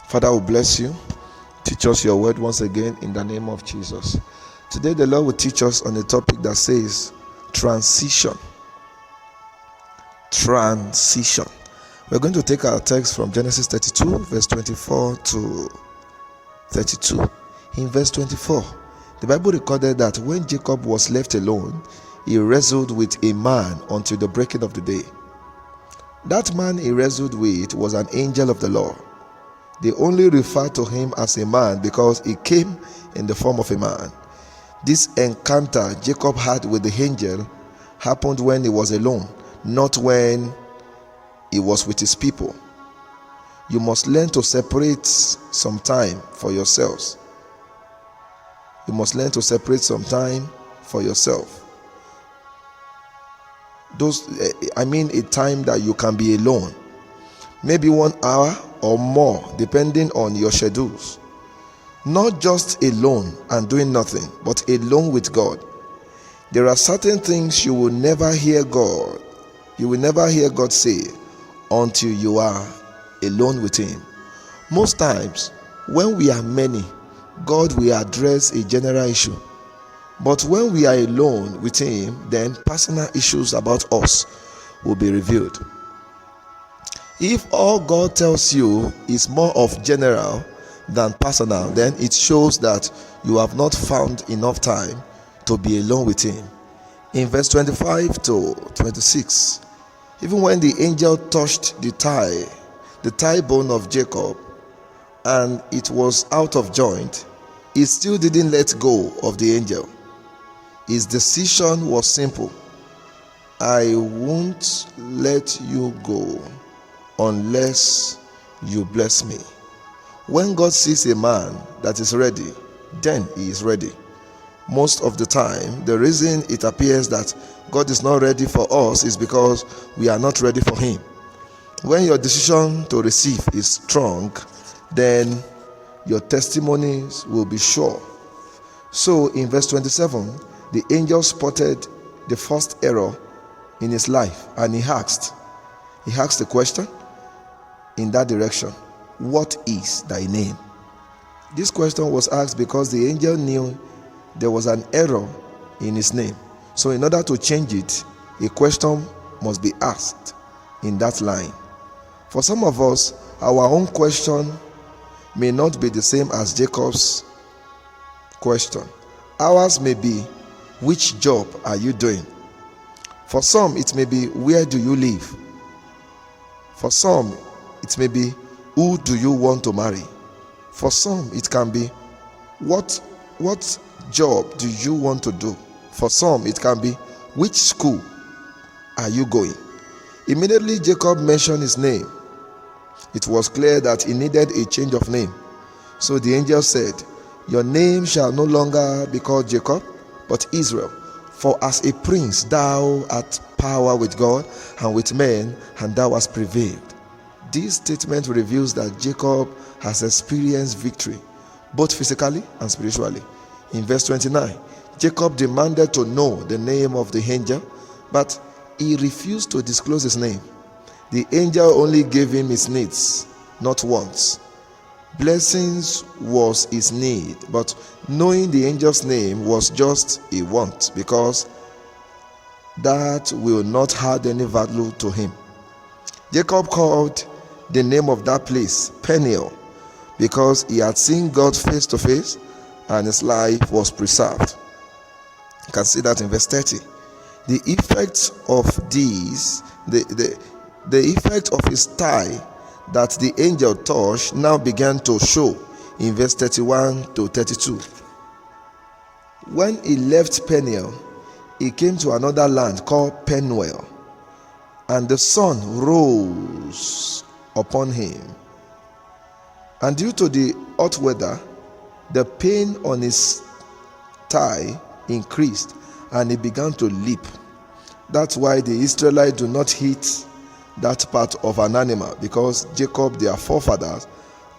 Father, we bless you. Teach us your word once again in the name of Jesus. Today the Lord will teach us on a topic that says transition. Transition. We're going to take our text from Genesis 32 verse 24 to 32. In verse 24, the Bible recorded that when Jacob was left alone, he wrestled with a man until the breaking of the day. That man he wrestled with was an angel of the Lord. They only refer to him as a man because he came in the form of a man. This encounter Jacob had with the angel happened when he was alone, not when he was with his people. You must learn to separate some time for yourselves. You must learn to separate some time for yourself. A time that you can be alone. Maybe 1 hour or more, depending on your schedules. Not just alone and doing nothing, but alone with God. There are certain things you will never hear God. You will never hear God say until you are alone with Him. Most times, when we are many, God will address a general issue. But when we are alone with Him, then personal issues about us will be revealed. If all God tells you is more of general than personal, then it shows that you have not found enough time to be alone with Him. In verse 25 to 26, even when the angel touched the thigh bone of Jacob, and it was out of joint, he still didn't let go of the angel. His decision was simple: I won't let you go unless you bless me. When God sees a man that is ready, then he is ready. Most of the time, the reason it appears that God is not ready for us is because we are not ready for Him. When your decision to receive is strong, then your testimonies will be sure. So in verse 27, the angel spotted the first error in his life, and he asked the question in that direction: what is thy name? This question was asked because the angel knew there was an error in his name. So in order to change it, a question must be asked in that line. For some of us, our own question may not be the same as Jacob's question. Ours may be, which job are you doing? For some, it may be, where do you live? For some, it may be, who do you want to marry? For some, it can be, what job do you want to do? For some, it can be, which school are you going? Immediately Jacob mentioned his name. It was clear that he needed a change of name. So the angel said, your name shall no longer be called Jacob, but Israel. For as a prince thou art power with God and with men, and thou hast prevailed. This statement reveals that Jacob has experienced victory, both physically and spiritually. In verse 29, Jacob demanded to know the name of the angel, but he refused to disclose his name. The angel only gave him his needs, not wants. Blessings was his need, but knowing the angel's name was just a want, because that will not add any value to him. Jacob called the name of that place Peniel, because he had seen God face to face and his life was preserved. You can see that in verse 30. The effect of these, the effect of his thigh that the angel touched now began to show in verse 31 to 32. When he left Peniel, he came to another land called Penuel, and the sun rose upon him. And due to the hot weather, the pain on his thigh increased, and he began to leap. That's why the Israelites do not hit that part of an animal, because Jacob, their forefathers,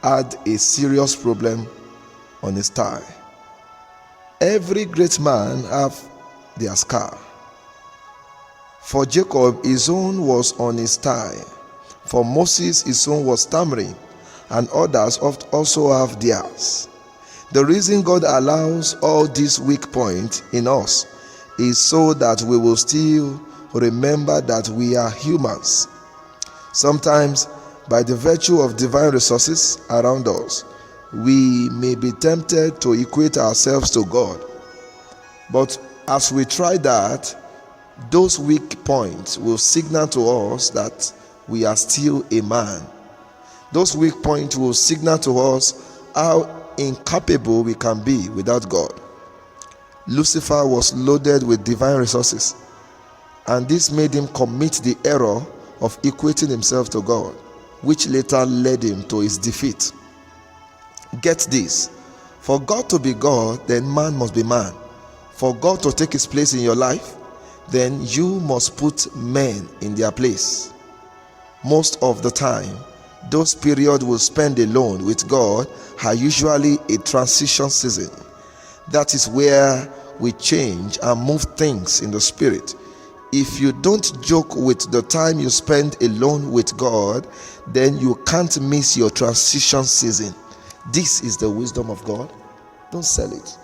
had a serious problem on his thigh. Every great man have their scar. For Jacob, his own was on his thigh. For Moses, his own was stammering. and others also have theirs. The reason God allows all these weak points in us is so that we will still remember that we are humans. Sometimes, by the virtue of divine resources around us, we may be tempted to equate ourselves to God. But as we try that, those weak points will signal to us that we are still a man. Those weak points will signal to us how incapable we can be without God. Lucifer was loaded with divine resources, and this made him commit the error of equating himself to God, which later led him to his defeat. Get this: for God to be God, then man must be man. For God to take his place in your life, then you must put men in their place. Most of the time, those periods we spend alone with God are usually a transition season. That is where we change and move things in the spirit. If you don't joke with the time you spend alone with God, then you can't miss your transition season. This is the wisdom of God. Don't sell it.